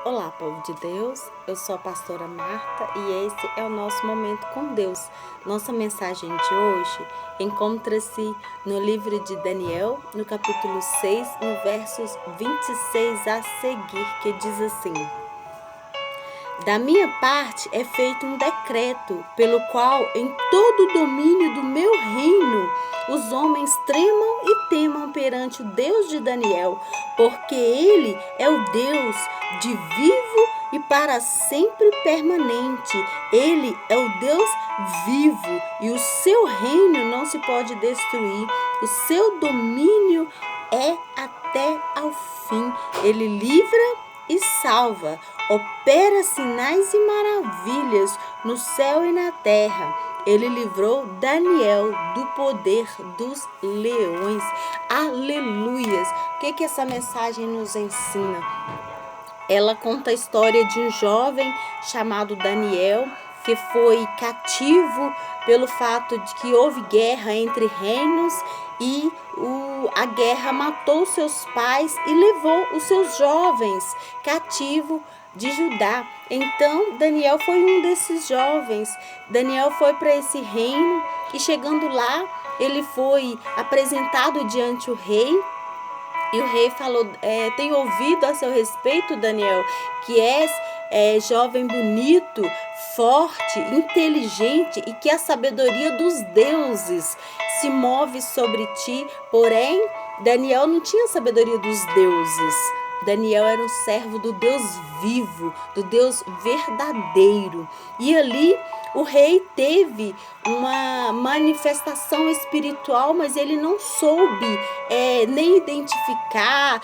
Olá, povo de Deus, eu sou a pastora Marta e esse é o nosso Momento com Deus. Nossa mensagem de hoje encontra-se no livro de Daniel, no capítulo 6, no versos 26 a seguir, que diz assim: Da minha parte é feito um decreto, pelo qual em todo o domínio do meu reino os homens tremam e temam perante o Deus de Daniel, porque ele é o Deus de vivo e para sempre permanente. Ele é o Deus vivo e o seu reino não se pode destruir. O seu domínio é até ao fim. Ele livra e salva, opera sinais e maravilhas no céu e na terra. Ele livrou Daniel do poder dos leões. Aleluias! O que essa mensagem nos ensina? Ela conta a história de um jovem chamado Daniel, que foi cativo pelo fato de que houve guerra entre reinos e a guerra matou seus pais e levou os seus jovens cativos de Judá. Então Daniel foi um desses jovens. Daniel foi para esse reino e chegando lá ele foi apresentado diante o rei. E o rei falou, tenho ouvido a seu respeito, Daniel, que és jovem bonito, forte, inteligente e que a sabedoria dos deuses se move sobre ti. Porém, Daniel não tinha a sabedoria dos deuses. Daniel era um servo do Deus vivo, do Deus verdadeiro. E ali o rei teve uma manifestação espiritual, mas ele não soube nem identificar,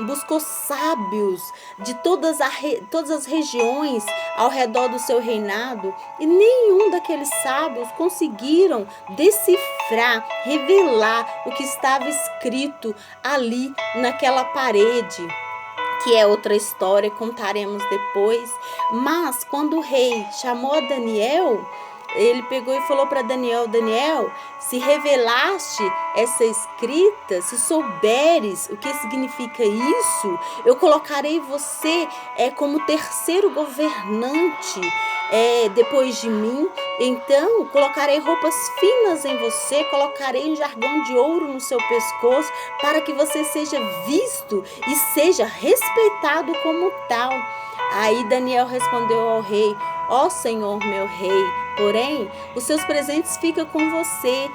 buscou sábios de todas as regiões ao redor do seu reinado, e nenhum daqueles sábios conseguiram decifrar, revelar o que estava escrito ali naquela parede, que é outra história, contaremos depois. Mas quando o rei chamou a Daniel, ele pegou e falou para Daniel: Daniel, se revelaste essa escrita, se souberes o que significa isso, eu colocarei você como terceiro governante depois de mim. Então colocarei roupas finas em você, colocarei um jargão de ouro no seu pescoço, para que você seja visto e seja respeitado como tal. Aí Daniel respondeu ao rei: ó Senhor meu rei, porém os seus presentes ficam com você.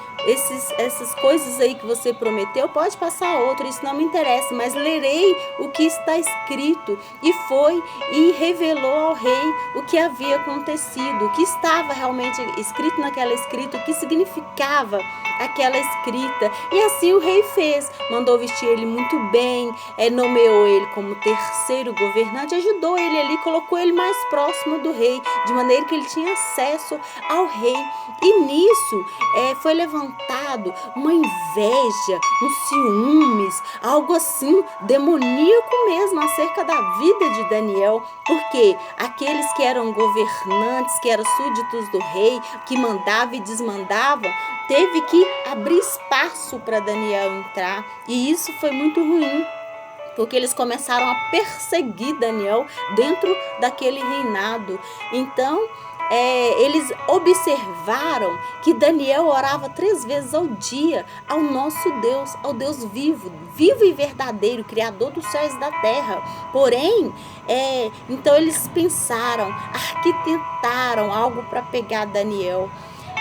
Essas coisas aí que você prometeu, pode passar a outro, isso não me interessa, mas lerei o que está escrito. E foi e revelou ao rei o que havia acontecido, o que estava realmente escrito naquela escrita, o que significava aquela escrita. E assim o rei fez, mandou vestir ele muito bem, nomeou ele como terceiro governante, ajudou ele ali, colocou ele mais próximo do rei, de maneira que ele tinha acesso ao rei. E nisso foi levantado uma inveja, um ciúmes, algo assim demoníaco mesmo acerca da vida de Daniel, porque aqueles que eram governantes, que eram súditos do rei, que mandavam e desmandavam, teve que abrir espaço para Daniel entrar, e isso foi muito ruim, porque eles começaram a perseguir Daniel dentro daquele reinado. Então, eles observaram que Daniel orava 3 vezes ao dia ao nosso Deus, ao Deus vivo, vivo e verdadeiro, Criador dos céus e da terra. Porém, então eles pensaram, arquitetaram algo para pegar Daniel.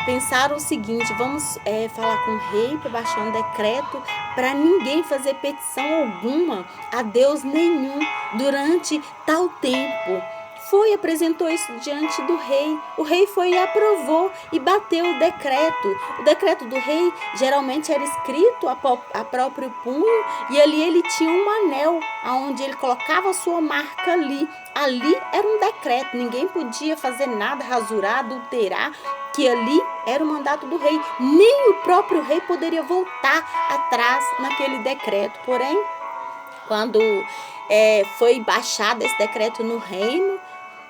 Pensaram o seguinte: vamos falar com o rei para baixar um decreto para ninguém fazer petição alguma a Deus nenhum durante tal tempo. Foi, apresentou isso diante do rei. O rei foi e aprovou e bateu o decreto. O decreto do rei geralmente era escrito a próprio punho, e ali ele tinha um anel onde ele colocava a sua marca ali. Ali era um decreto, ninguém podia fazer nada, rasurar, adulterar, que ali era o mandato do rei. Nem o próprio rei poderia voltar atrás naquele decreto. Porém, quando foi baixado esse decreto no reino,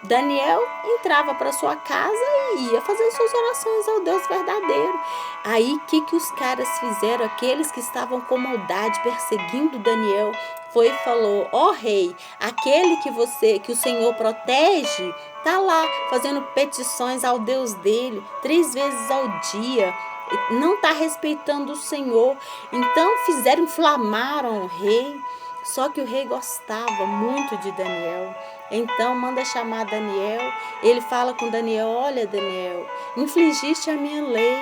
Daniel entrava para sua casa e ia fazer suas orações ao Deus verdadeiro. Aí, o que os caras fizeram? Aqueles que estavam com maldade, perseguindo Daniel, foi e falou: ó rei, aquele que o Senhor protege, tá lá fazendo petições ao Deus dele 3 vezes ao dia, não está respeitando o Senhor. Então inflamaram o rei. Só que o rei gostava muito de Daniel. Então manda chamar Daniel. Ele fala com Daniel: olha, Daniel, infligiste a minha lei,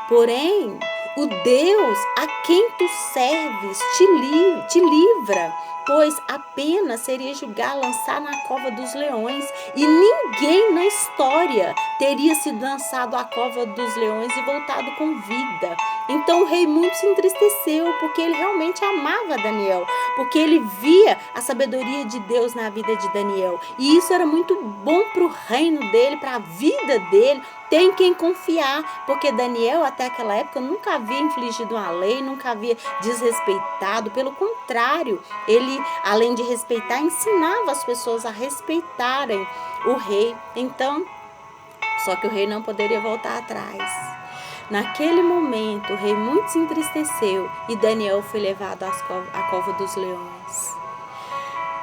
porém o Deus a quem tu serves te livra, pois a pena seria julgar, lançar na cova dos leões, e ninguém na história teria sido lançado à cova dos leões e voltado com vida. Então o rei muito se entristeceu, porque ele realmente amava Daniel, porque ele via a sabedoria de Deus na vida de Daniel, e isso era muito bom para o reino dele, para a vida dele. Tem quem confiar, porque Daniel até aquela época nunca havia infligido uma lei, nunca havia desrespeitado. Pelo contrário, ele, além de respeitar, ensinava as pessoas a respeitarem o rei. Então, só que o rei não poderia voltar atrás. Naquele momento, o rei muito se entristeceu e Daniel foi levado à cova dos leões.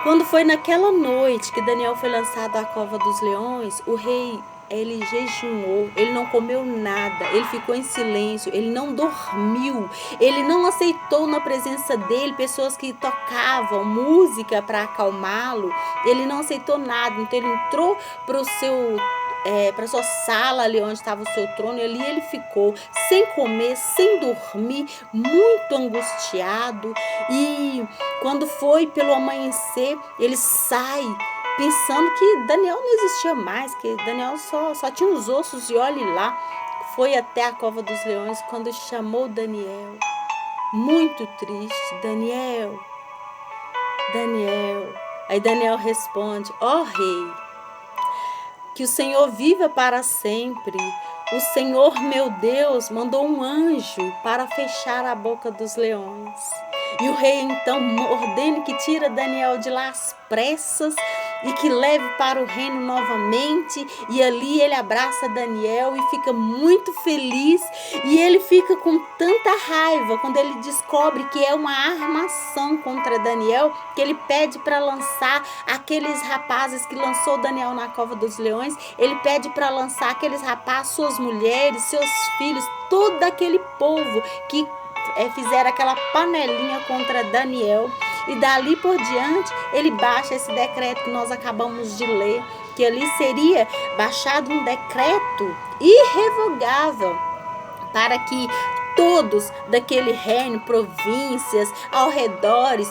Quando foi naquela noite que Daniel foi lançado à cova dos leões, o rei, ele jejuou, ele não comeu nada, ele ficou em silêncio, ele não dormiu, ele não aceitou na presença dele pessoas que tocavam música para acalmá-lo, ele não aceitou nada. Então ele entrou para sua sala ali onde estava o seu trono, e ali ele ficou sem comer, sem dormir, muito angustiado. E quando foi pelo amanhecer, ele sai pensando que Daniel não existia mais, que Daniel só tinha os ossos, e olhe lá, foi até a cova dos leões. Quando chamou Daniel, muito triste: Daniel, Daniel. Aí Daniel responde: ó rei, que o Senhor viva para sempre. O Senhor, meu Deus, mandou um anjo para fechar a boca dos leões. E o rei então ordena que tira Daniel de lá às pressas e que leve para o reino novamente. E ali ele abraça Daniel e fica muito feliz. E ele fica com tanta raiva quando ele descobre que é uma armação contra Daniel, que ele pede para lançar aqueles rapazes que lançou Daniel na cova dos leões. Ele pede para lançar aqueles rapazes, suas mulheres, seus filhos, todo aquele povo que fizeram aquela panelinha contra Daniel. E dali por diante ele baixa esse decreto que nós acabamos de ler, que ali seria baixado um decreto irrevogável para que todos daquele reino, províncias, arredores,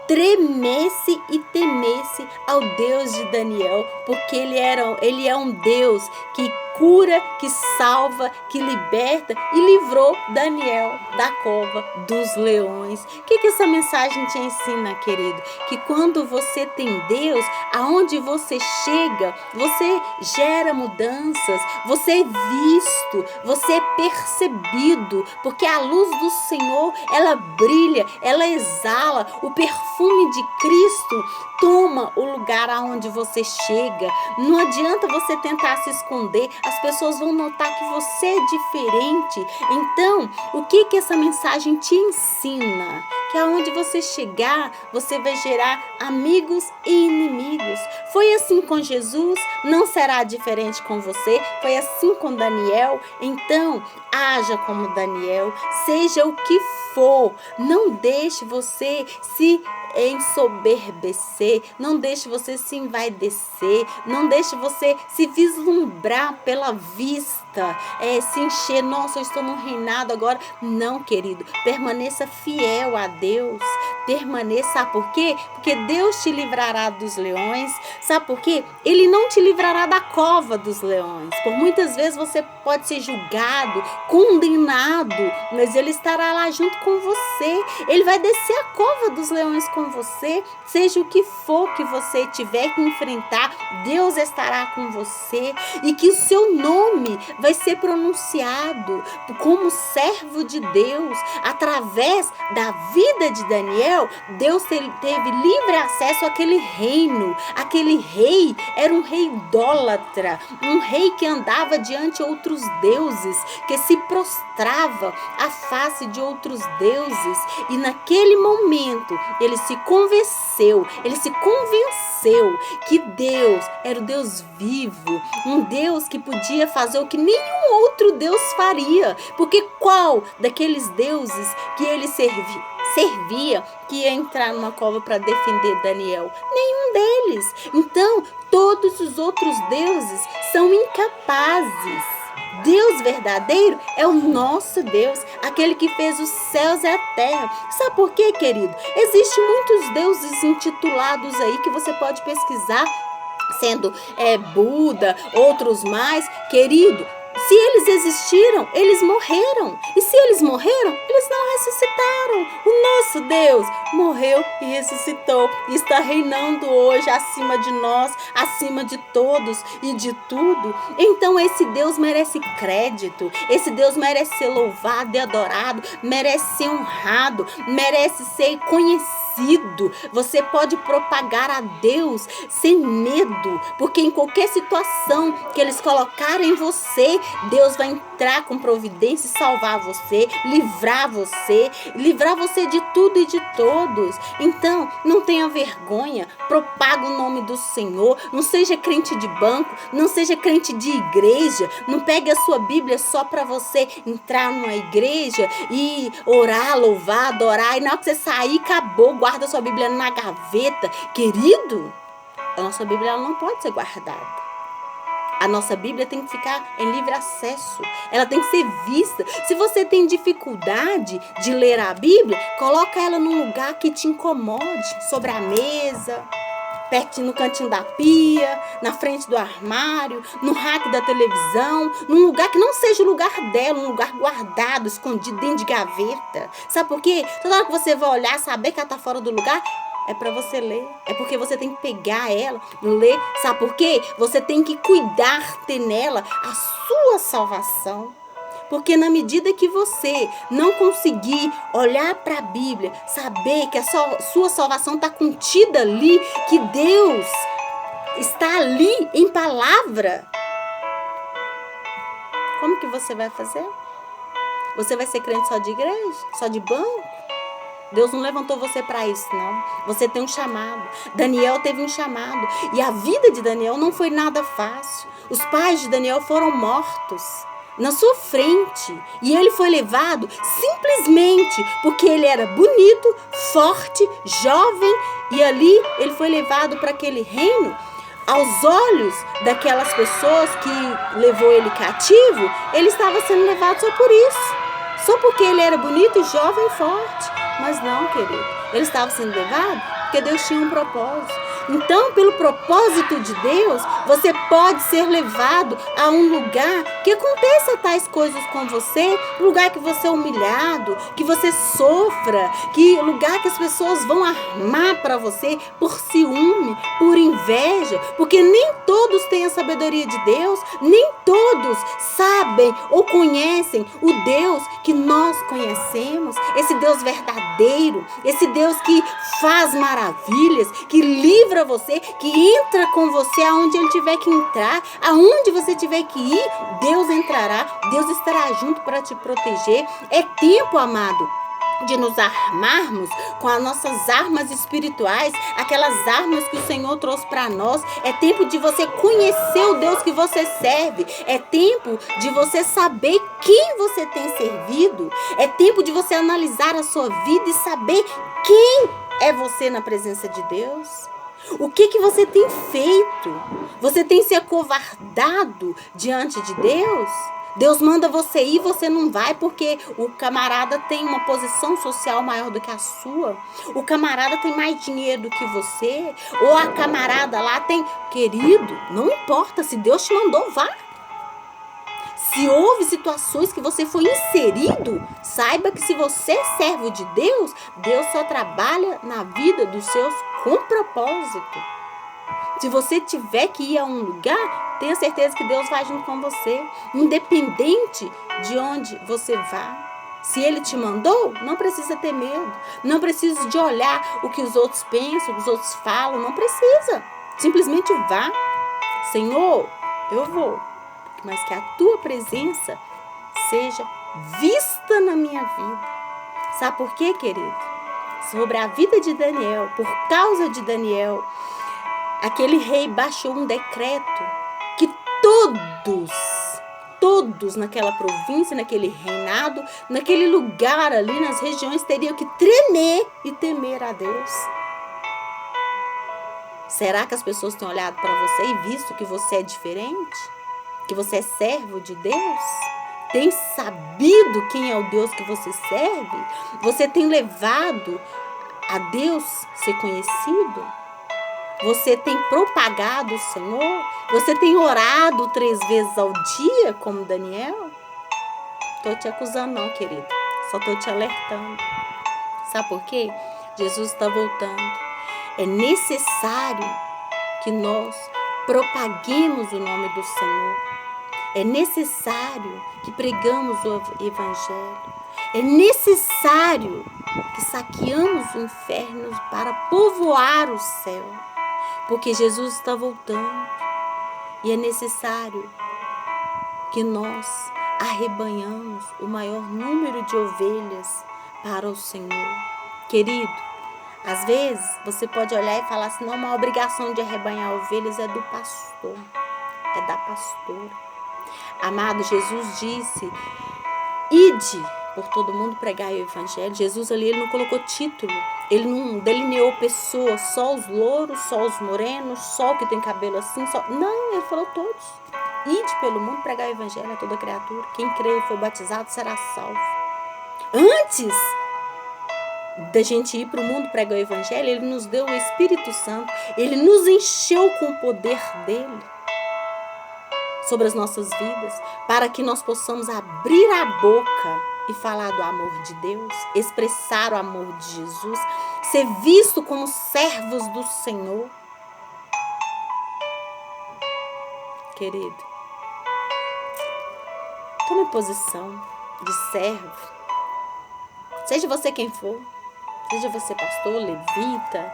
tremesse e temesse ao Deus de Daniel, porque ele é um Deus que cura, que salva, que liberta, e livrou Daniel da cova dos leões. O que essa mensagem te ensina, querido? Que quando você tem Deus, aonde você chega, você gera mudanças, você é visto, você é percebido, porque a luz do Senhor, ela brilha, ela exala, o perfume de Cristo toma o lugar aonde você chega. Não adianta você tentar se esconder, as pessoas vão notar que você é diferente. Então, o que essa mensagem te ensina? Que aonde você chegar, você vai gerar amigos e inimigos. Foi assim com Jesus, não será diferente com você. Foi assim com Daniel. Então, haja como Daniel, seja o que for. Não deixe você se ensoberbecer, não deixe você se envaidecer, não deixe você se vislumbrar pela vista, se encher: nossa, eu estou no reinado agora. Não, querido, permaneça fiel a Deus, permaneça. Sabe por quê? Porque Deus te livrará dos leões. Sabe por quê? Ele não te livrará da cova dos leões. Por muitas vezes você pode ser julgado, condenado, mas Ele estará lá junto com você. Ele vai descer a cova dos leões com você. Seja o que for que você tiver que enfrentar, Deus estará com você, e que o seu nome vai ser pronunciado como servo de Deus. Através da vida de Daniel, Deus teve livre acesso àquele reino. Aquele rei era um rei idólatra, um rei que andava diante de outros deuses, que se prostrava à face de outros deuses, e naquele momento ele se se convenceu que Deus era o Deus vivo, um Deus que podia fazer o que nenhum outro Deus faria. Porque qual daqueles deuses que ele servia que ia entrar numa cova para defender Daniel? Nenhum deles. Então, todos os outros deuses são incapazes. Deus verdadeiro é o nosso Deus, aquele que fez os céus e a terra. Sabe por quê, querido? Existem muitos deuses intitulados aí que você pode pesquisar, sendo Buda, outros mais. Querido, se eles existiram, eles morreram. E se eles morreram, eles não ressuscitaram. O nosso Deus morreu e ressuscitou. E está reinando hoje acima de nós, acima de todos e de tudo. Então esse Deus merece crédito. Esse Deus merece ser louvado e adorado. Merece ser honrado. Merece ser conhecido. Você pode propagar a Deus sem medo. Porque em qualquer situação que eles colocarem em você, Deus vai entrar com providência e salvar você, livrar você de tudo e de todos. Então, não tenha vergonha, propaga o nome do Senhor, não seja crente de banco, não seja crente de igreja, não pegue a sua Bíblia só para você entrar numa igreja e orar, louvar, adorar, e na hora que você sair, acabou, guarda a sua Bíblia na gaveta. Querido, a nossa Bíblia ela não pode ser guardada. A nossa Bíblia tem que ficar em livre acesso. Ela tem que ser vista. Se você tem dificuldade de ler a Bíblia, coloca ela num lugar que te incomode. Sobre a mesa, pertinho no cantinho da pia, na frente do armário, no rack da televisão, num lugar que não seja o lugar dela, um lugar guardado, escondido dentro de gaveta. Sabe por quê? Toda hora que você vai olhar, saber que ela está fora do lugar, é para você ler. É porque você tem que pegar ela, ler. Sabe por quê? Você tem que cuidar, ter nela a sua salvação. Porque na medida que você não conseguir olhar para a Bíblia, saber que a sua salvação está contida ali, que Deus está ali em palavra, como que você vai fazer? Você vai ser crente só de igreja? Só de banco? Deus não levantou você para isso, não. Você tem um chamado. Daniel teve um chamado. E a vida de Daniel não foi nada fácil. Os pais de Daniel foram mortos na sua frente. E ele foi levado simplesmente porque ele era bonito, forte, jovem. E ali ele foi levado para aquele reino. Aos olhos daquelas pessoas que levou ele cativo, ele estava sendo levado só por isso. Só porque ele era bonito, jovem e forte. Mas não, querido. Ele estava sendo levado porque Deus tinha um propósito. Então, pelo propósito de Deus, você pode ser levado a um lugar que aconteça tais coisas com você, lugar que você é humilhado, que você sofra, que lugar que as pessoas vão armar para você por ciúme, por inveja, porque nem todos têm a sabedoria de Deus, nem todos sabem ou conhecem o Deus que nós conhecemos, esse Deus verdadeiro, esse Deus que faz maravilhas, que livra você, que entra com você aonde ele tiver que entrar, aonde você tiver que ir, Deus entrará, Deus estará junto para te proteger. É tempo, amado, de nos armarmos com as nossas armas espirituais, aquelas armas que o Senhor trouxe para nós. É tempo de você conhecer o Deus que você serve. É tempo de você saber quem você tem servido. É tempo de você analisar a sua vida e saber quem é você na presença de Deus. O que você tem feito? Você tem se acovardado diante de Deus? Deus manda você ir, você não vai porque o camarada tem uma posição social maior do que a sua. O camarada tem mais dinheiro do que você. Ou a camarada lá tem... Querido, não importa, se Deus te mandou, vá. Se houve situações que você foi inserido, saiba que se você é servo de Deus, Deus só trabalha na vida dos seus com propósito. Se você tiver que ir a um lugar, tenha certeza que Deus vai junto com você, independente de onde você vá. Se Ele te mandou, não precisa ter medo, não precisa de olhar o que os outros pensam, o que os outros falam, não precisa. Simplesmente vá. Senhor, eu vou, mas que a Tua presença seja vista na minha vida. Sabe por quê, querido? sobre a vida de Daniel, por causa de Daniel, aquele rei baixou um decreto que todos naquela província, naquele reinado, naquele lugar ali, nas regiões, teriam que tremer e temer a Deus. Será que as pessoas têm olhado para você e visto que você é diferente? Que você é servo de Deus? Tem sabido quem é o Deus que você serve? Você tem levado a Deus ser conhecido? Você tem propagado o Senhor? Você tem orado 3 vezes ao dia, como Daniel? Estou te acusando não, querido. Só estou te alertando. Sabe por quê? Jesus está voltando. É necessário que nós propaguemos o nome do Senhor. É necessário que pregamos o Evangelho. É necessário que saqueamos o inferno para povoar o céu. Porque Jesus está voltando. E é necessário que nós arrebanhamos o maior número de ovelhas para o Senhor. Querido, às vezes você pode olhar e falar assim, não, uma obrigação de arrebanhar ovelhas é do pastor, é da pastora. Amado, Jesus disse, ide por todo mundo pregar o Evangelho. Jesus ali, ele não colocou título, ele não delineou pessoas, só os louros, só os morenos, só o que tem cabelo assim, só... Não, ele falou todos. Ide pelo mundo pregar o Evangelho a toda criatura. Quem crê e for batizado será salvo. Antes da gente ir para o mundo pregar o Evangelho, ele nos deu o Espírito Santo. Ele nos encheu com o poder dele sobre as nossas vidas, para que nós possamos abrir a boca e falar do amor de Deus, expressar o amor de Jesus, ser visto como servos do Senhor. Querido, tome posição de servo. Seja você quem for, seja você pastor, levita,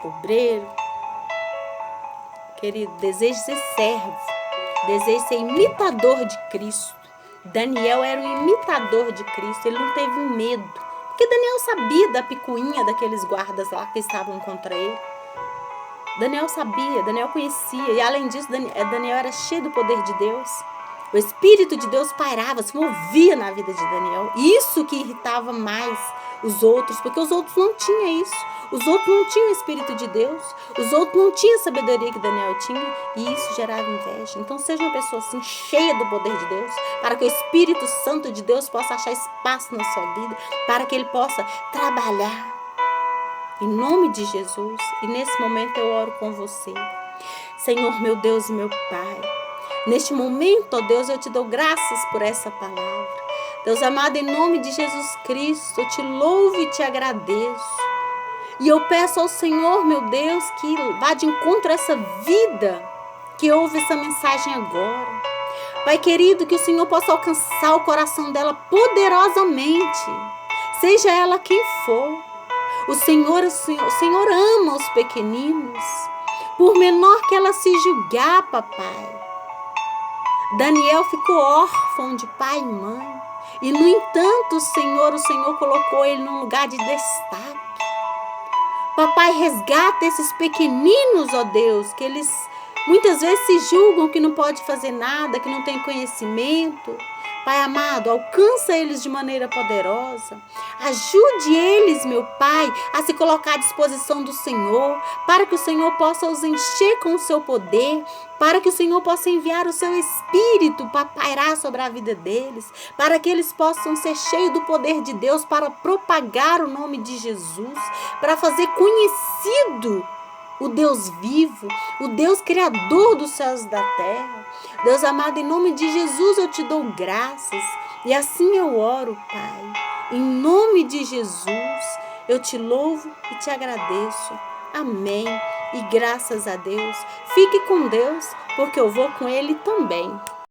obreiro. Querido, deseje ser servo, deseje ser imitador de Cristo. Daniel era um imitador de Cristo, ele não teve medo, porque Daniel sabia da picuinha daqueles guardas lá que estavam contra ele. Daniel sabia, Daniel conhecia, e além disso, Daniel era cheio do poder de Deus. O Espírito de Deus pairava, se movia na vida de Daniel. Isso que irritava mais os outros, porque os outros não tinham isso. Os outros não tinham o Espírito de Deus. Os outros não tinham a sabedoria que Daniel tinha. E isso gerava inveja. Então seja uma pessoa assim, cheia do poder de Deus, para que o Espírito Santo de Deus possa achar espaço na sua vida, para que ele possa trabalhar. Em nome de Jesus. E nesse momento eu oro com você. Senhor, meu Deus e meu Pai, neste momento, ó Deus, eu te dou graças por essa palavra. Deus amado, em nome de Jesus Cristo, eu te louvo e te agradeço. E eu peço ao Senhor, meu Deus, que vá de encontro a essa vida que ouve essa mensagem agora. Pai querido, que o Senhor possa alcançar o coração dela poderosamente, seja ela quem for. O Senhor ama os pequeninos, por menor que ela se julgar, papai. Daniel ficou órfão de pai e mãe. E, no entanto, o Senhor colocou ele num lugar de destaque. Papai, resgata esses pequeninos, ó Deus, que eles muitas vezes se julgam que não pode fazer nada, que não tem conhecimento. Pai amado, alcança eles de maneira poderosa. Ajude eles, meu Pai, a se colocar à disposição do Senhor, para que o Senhor possa os encher com o seu poder, para que o Senhor possa enviar o seu Espírito para pairar sobre a vida deles, para que eles possam ser cheios do poder de Deus para propagar o nome de Jesus, para fazer conhecido o Deus vivo, o Deus criador dos céus e da terra. Deus amado, em nome de Jesus eu te dou graças. E assim eu oro, Pai. Em nome de Jesus, eu te louvo e te agradeço. Amém. E graças a Deus. Fique com Deus, porque eu vou com Ele também.